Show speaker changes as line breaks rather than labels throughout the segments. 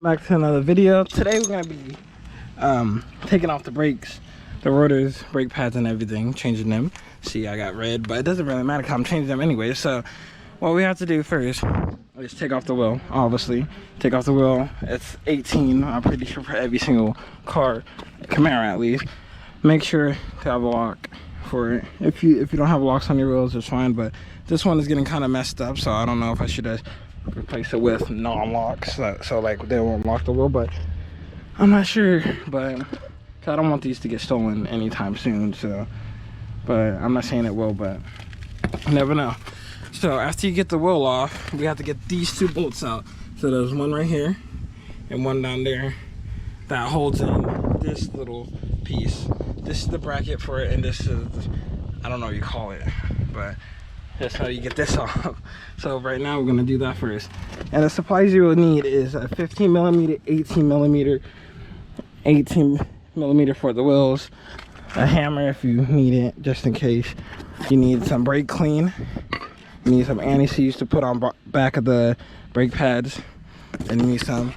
Back to another video. Today we're gonna be taking off the brakes, the rotors, brake pads and everything, changing them. See, I got red, but it doesn't really matter because I'm changing them anyway. So what we have to do first is take off the wheel, obviously. Take off the wheel. It's 18, I'm pretty sure, for every single car, Camaro at least. Make sure to have a lock for it. If you don't have locks on your wheels, it's fine, but this one is getting kind of messed up, so I don't know if I should replace it with non-locks, so like they won't lock the wheel, but I'm not sure. But I don't want these to get stolen anytime soon, so, but I'm not saying it will, but you never know. So after you get the wheel off, we have to get these two bolts out. So there's one right here and one down there that holds in this little piece. This is the bracket for it, and this is, I don't know what you call it, but that's how you get this off. So right now we're gonna do that first. And the supplies you will need is a 15 millimeter, 18 millimeter, 18 millimeter for the wheels, a hammer if you need it, just in case. You need some brake clean. You need some anti-seize to put on back of the brake pads. And you need some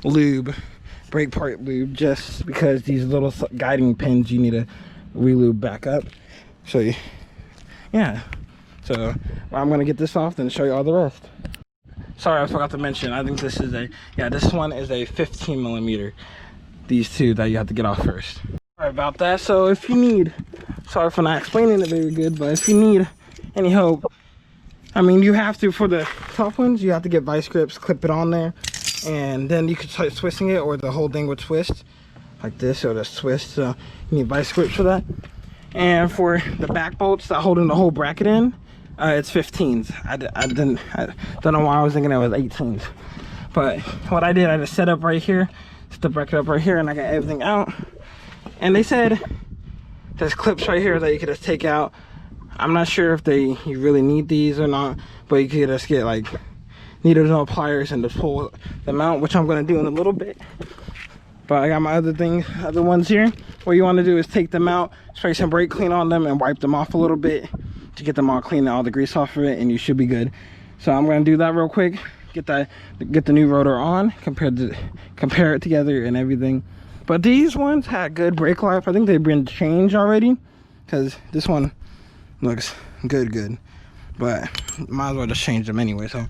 lube, brake part lube, just because these little guiding pins you need to re-lube back up. So yeah. So I'm gonna get this off, then show you all the rest. Sorry, I forgot to mention, I think this is this one is a 15 millimeter. These two that you have to get off first. Sorry about that. So if you need, sorry for not explaining it very good, but if you need any help, I mean, you have to, for the tough ones, you have to get vice grips, clip it on there, and then you could start twisting it, or the whole thing would twist like this, or just twist. So you need vice grips for that. And for the back bolts that holding the whole bracket in, it's 15s. I don't know why I was thinking it was 18s. But what I did, I just set up right here, set the bracket up right here, and I got everything out. And they said there's clips right here that you could just take out. I'm not sure if you really need these or not, but you could just get like needles and pliers and just pull them out, which I'm gonna do in a little bit. But I got my other ones here. What you want to do is take them out, spray some brake clean on them, and wipe them off a little bit to get them all clean and all the grease off of it, and you should be good. So I'm going to do that real quick. Get the new rotor on, compare it together and everything. But these ones had good brake life. I think they've been changed already, because this one looks good. But might as well just change them anyway. So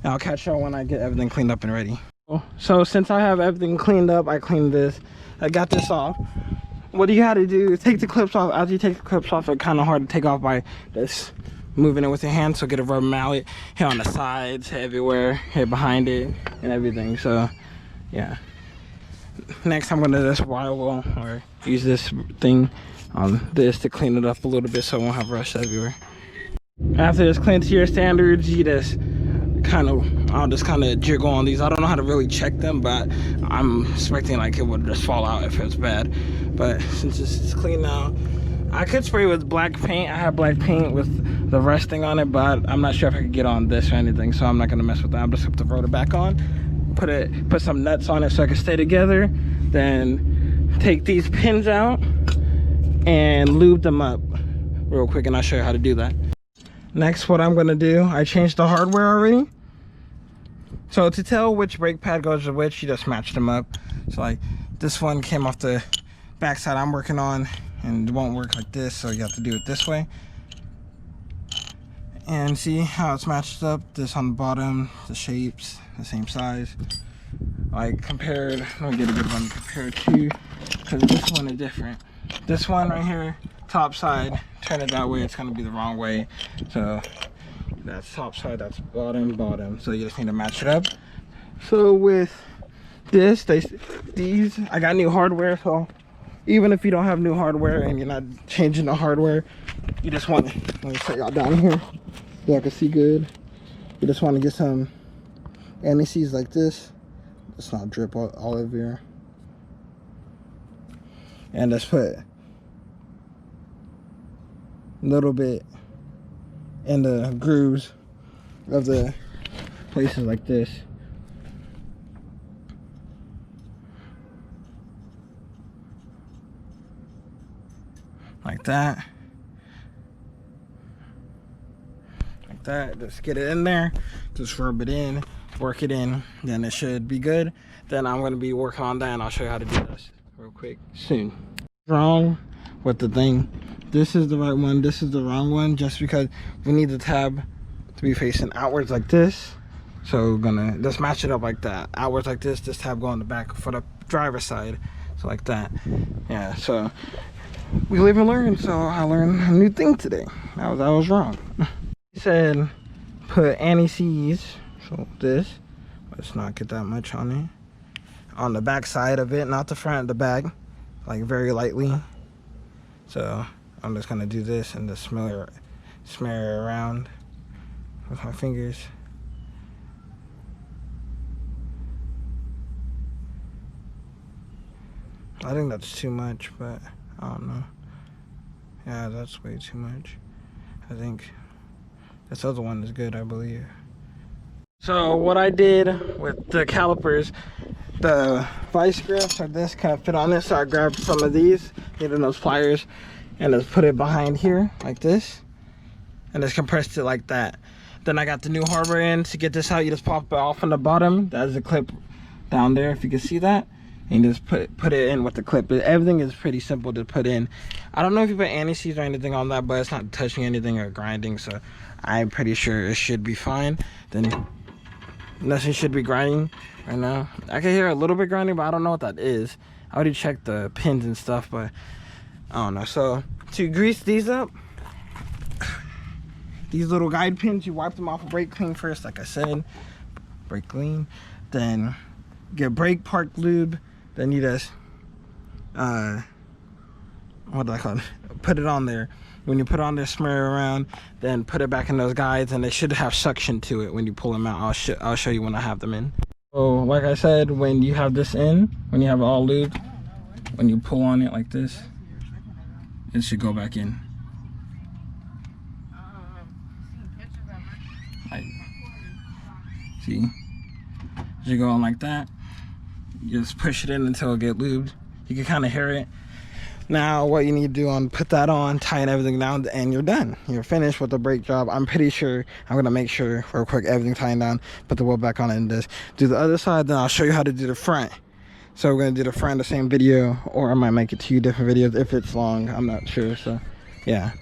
I'll catch y'all when I get everything cleaned up and ready. So since I have everything cleaned up, I cleaned this, I got this off. What you had to do is take the clips off. After you take the clips off, it's kind of hard to take off by just moving it with your hand. So get a rubber mallet here on the sides, everywhere, here behind it and everything. So yeah, next I'm gonna just wire wheel or use this thing on this to clean it up a little bit so it won't have rust everywhere. After it's cleaned to your standards, you just I'll just kind of jiggle on these. I don't know how to really check them, but I'm expecting like it would just fall out if it's bad. But since it's clean now, I could spray with black paint. I have black paint with the rusting on it, but I'm not sure if I could get on this or anything, so I'm not gonna mess with that. I'm just gonna put the rotor back on, put some nuts on it so it can stay together, then take these pins out and lube them up real quick, and I'll show you how to do that. Next, what I'm gonna do, I changed the hardware already. So to tell which brake pad goes with which, you just match them up. So like this one came off the backside I'm working on, and it won't work like this, so you have to do it this way. And see how it's matched up? This on the bottom, the shapes, the same size. Like compared, let me get a good one compared to, because this one is different. This one right here, top side, turn it that way, it's gonna be the wrong way. So that's top side, that's bottom. So you just need to match it up. So with this, these, I got new hardware, so even if you don't have new hardware and you're not changing the hardware, you just want to, let me put y'all down here so y'all can see good. You just want to get some anti-seize like this. Let's not drip all over here. And just put a little bit in the grooves of the places like this. Like that. Like that. Just get it in there. Just rub it in. work it in, then it should be good. Then I'm gonna be working on that, and I'll show you how to do this real quick soon. Wrong with the thing. This is the right one, this is the wrong one, just because we need the tab to be facing outwards like this. So we're gonna just match it up like that, outwards like this tab go on the back for the driver's side, so like that. Yeah, so we live and learn. So I learned a new thing today. I was wrong. He said put anti-seize, so this, let's not get that much on it, on the back side of it, not the front, the back, like very lightly. So I'm just gonna do this and just smear it around with my fingers. I think that's too much, but I don't know. Yeah, that's way too much. I think this other one is good, I believe. So what I did with the calipers, the vice grips or this kind of fit on this, so I grabbed some of these, getting those pliers, and just put it behind here like this, and just compressed it like that. Then I got the new harbor in. To get this out, you just pop it off on the bottom. That's the clip down there, if you can see that. And you just put it in with the clip. Everything is pretty simple to put in. I don't know if you put anti-seize or anything on that, but it's not touching anything or grinding, so I'm pretty sure it should be fine. Then nothing should be grinding right now. I can hear a little bit grinding, but I don't know what that is. I already checked the pins and stuff, but I don't know. So to grease these up, these little guide pins, you wipe them off with brake clean first, like I said, brake clean. Then get brake park lube. Then you just what do I call it? Put it on there. When you put it on there, smear it around, then put it back in those guides, and they should have suction to it when you pull them out. I'll show you when I have them in. So like I said, when you have this in, when you have it all lubed, when you pull on it like this, it should go back in. Like, see? It should go on like that. You just push it in until it gets lubed. You can kind of hear it. Now what you need to do on, put that on, tighten everything down, and you're done. You're finished with the brake job. I'm pretty sure, I'm gonna make sure real quick everything tightened down, put the wheel back on it, and just do the other side. Then I'll show you how to do the front. So we're gonna do the front the same video, or I might make it 2 different videos if it's long. I'm not sure. So yeah,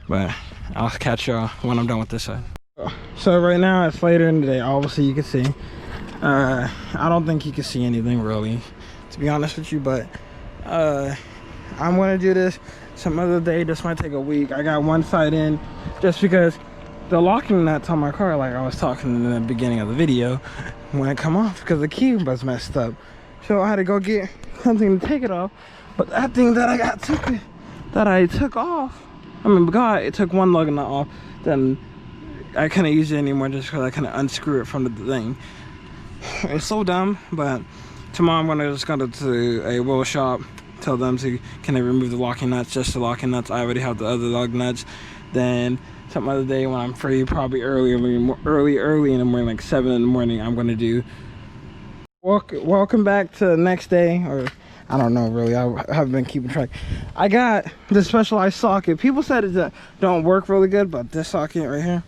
but I'll catch y'all when I'm done with this side. So right now it's later in the day. Obviously you can see. I don't think you can see anything really, to be honest with you, but I'm gonna do this some other day. This might take a week. I got one side in just because the locking nuts on my car, like I was talking in the beginning of the video, wouldn't come off because the key was messed up. So I had to go get something to take it off. But that thing that I took off, I mean, God, it took one lug nut off. Then I couldn't use it anymore just because I couldn't unscrew it from the thing. It's so dumb, but tomorrow I'm gonna just go to a wheel shop, tell them to can they remove the locking nuts, just the locking nuts. I already have the other lug nuts. Then some other day when I'm free, probably early in the morning, like 7 in the morning, I'm gonna do welcome back to the next day, or I don't know really, I haven't been keeping track. I got the specialized socket. People said it don't work really good, but this socket right here,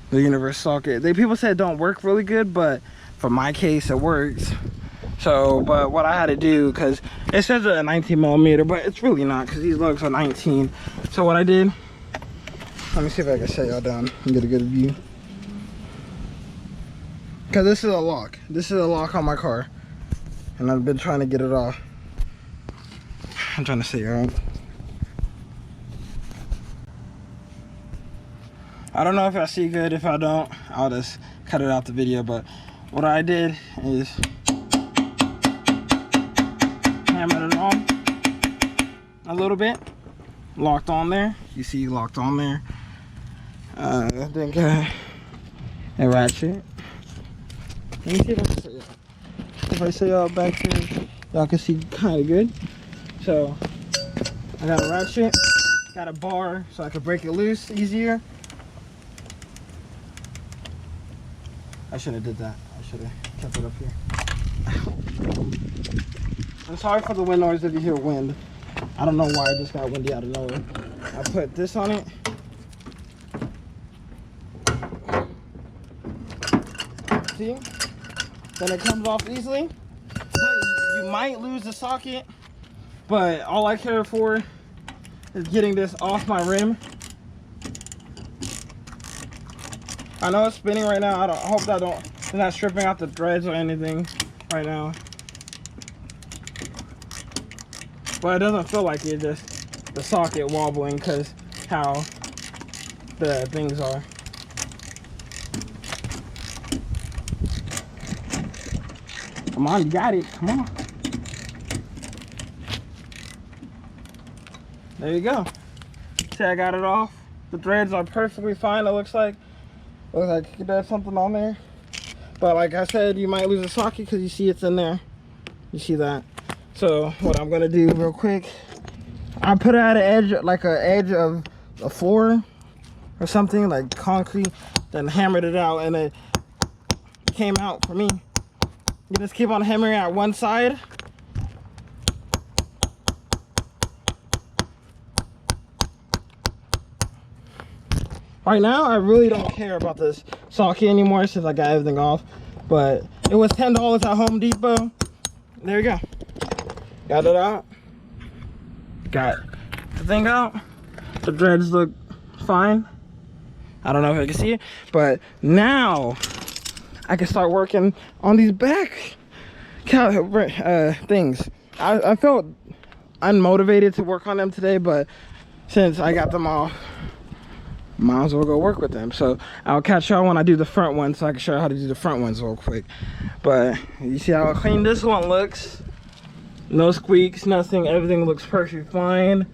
the universe socket, people said it don't work really good, but for my case it works. So but what I had to do, because it says a 19 millimeter, but it's really not, because these lugs are 19. So what I did, let me see if I can set y'all down and get a good view, because this is a lock. This is a lock on my car, and I've been trying to get it off. I'm trying to see it out. I don't know if I see good. If I don't, I'll just cut it out the video. But what I did is hammer it on a little bit, locked on there. You see, locked on there. I think a ratchet. Let me see if I can see it. If I say y'all back here, y'all can see kind of good. So I got a ratchet, got a bar so I can break it loose easier. I should have did that. I should have kept it up here. I'm sorry for the wind noise if you hear wind. I don't know why it just got windy out of nowhere. I put this on it. See? then it comes off easily. But you might lose the socket, but all I care for is getting this off my rim. I know it's spinning right now. I hope that it's not stripping out the threads or anything right now. But it doesn't feel like it, just the socket wobbling because how the things are. Come on, you got it. Come on. There you go. See, I got it off. The threads are perfectly fine, it looks like. Looks like there's something on there. But like I said, you might lose a socket because you see it's in there. You see that? So what I'm gonna do real quick, I put it at an edge, like an edge of a floor or something, like concrete, then hammered it out and it came out for me. You just keep on hammering at one side. Right now, I really don't care about this socket anymore since I got everything off. But it was $10 at Home Depot. There you go. Got it out. Got the thing out. The threads look fine. I don't know if I can see it, but now I can start working on these back things. I felt unmotivated to work on them today, but since I got them off, might as well go work with them. So I'll catch y'all when I do the front one, so I can show you how to do the front ones real quick. But you see how clean this one looks. No squeaks, nothing. Everything looks perfect fine.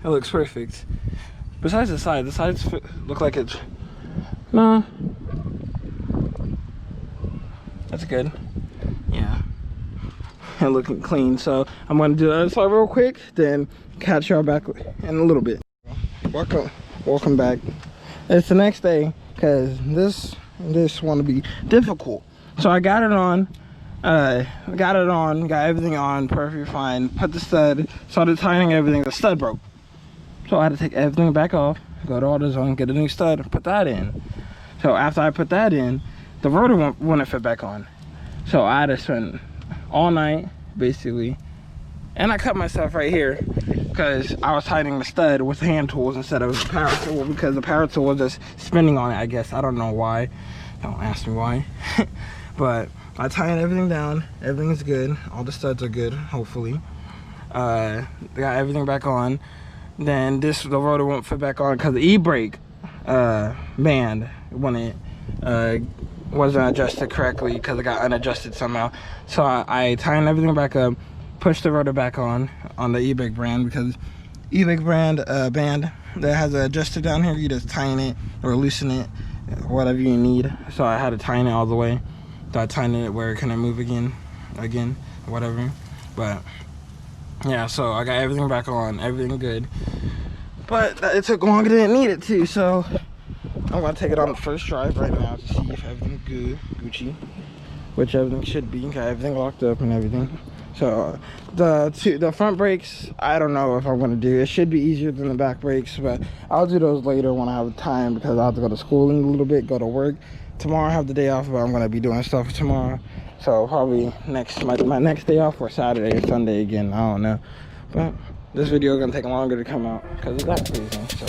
It looks perfect. Besides the sides look like it's... Nah. That's good. Yeah. And looking clean. So I'm going to do that slide real quick, then catch y'all back in a little bit. Welcome back. It's the next day, because this want to be difficult. So I got it on. Got everything on perfectly fine, put the stud, started tightening everything. The stud broke, so I had to take everything back off, go to AutoZone, get a new stud, put that in. So after I put that in, the rotor wouldn't fit back on, so I had to spend all night basically, and I cut myself right here because I was tightening the stud with hand tools instead of a power tool, because the power tool was just spinning on it, I guess. I don't know why, don't ask me why. But I tightened everything down. Everything is good. All the studs are good, hopefully. Got everything back on. Then the rotor won't fit back on because the e-brake band, when it wasn't adjusted correctly, because it got unadjusted somehow. So I tightened everything back up, pushed the rotor back on the e-brake brand, because e-brake brand band that has an adjuster down here, you just tighten it or loosen it, whatever you need. So I had to tighten it all the way. So I tightened it where it couldn't move again, whatever. But yeah, so I got everything back on, everything good. But it took longer than it needed to, so I'm gonna take it on the first drive right now to see if everything's good, Gucci, which everything should be. Got everything locked up and everything. So the front brakes, I don't know if I'm gonna do. It should be easier than the back brakes, but I'll do those later when I have time, because I'll have to go to school in a little bit, go to work. Tomorrow I have the day off, but I'm gonna be doing stuff tomorrow. So probably my next day off, or Saturday or Sunday again, I don't know. But this video is gonna take longer to come out because of that reason. So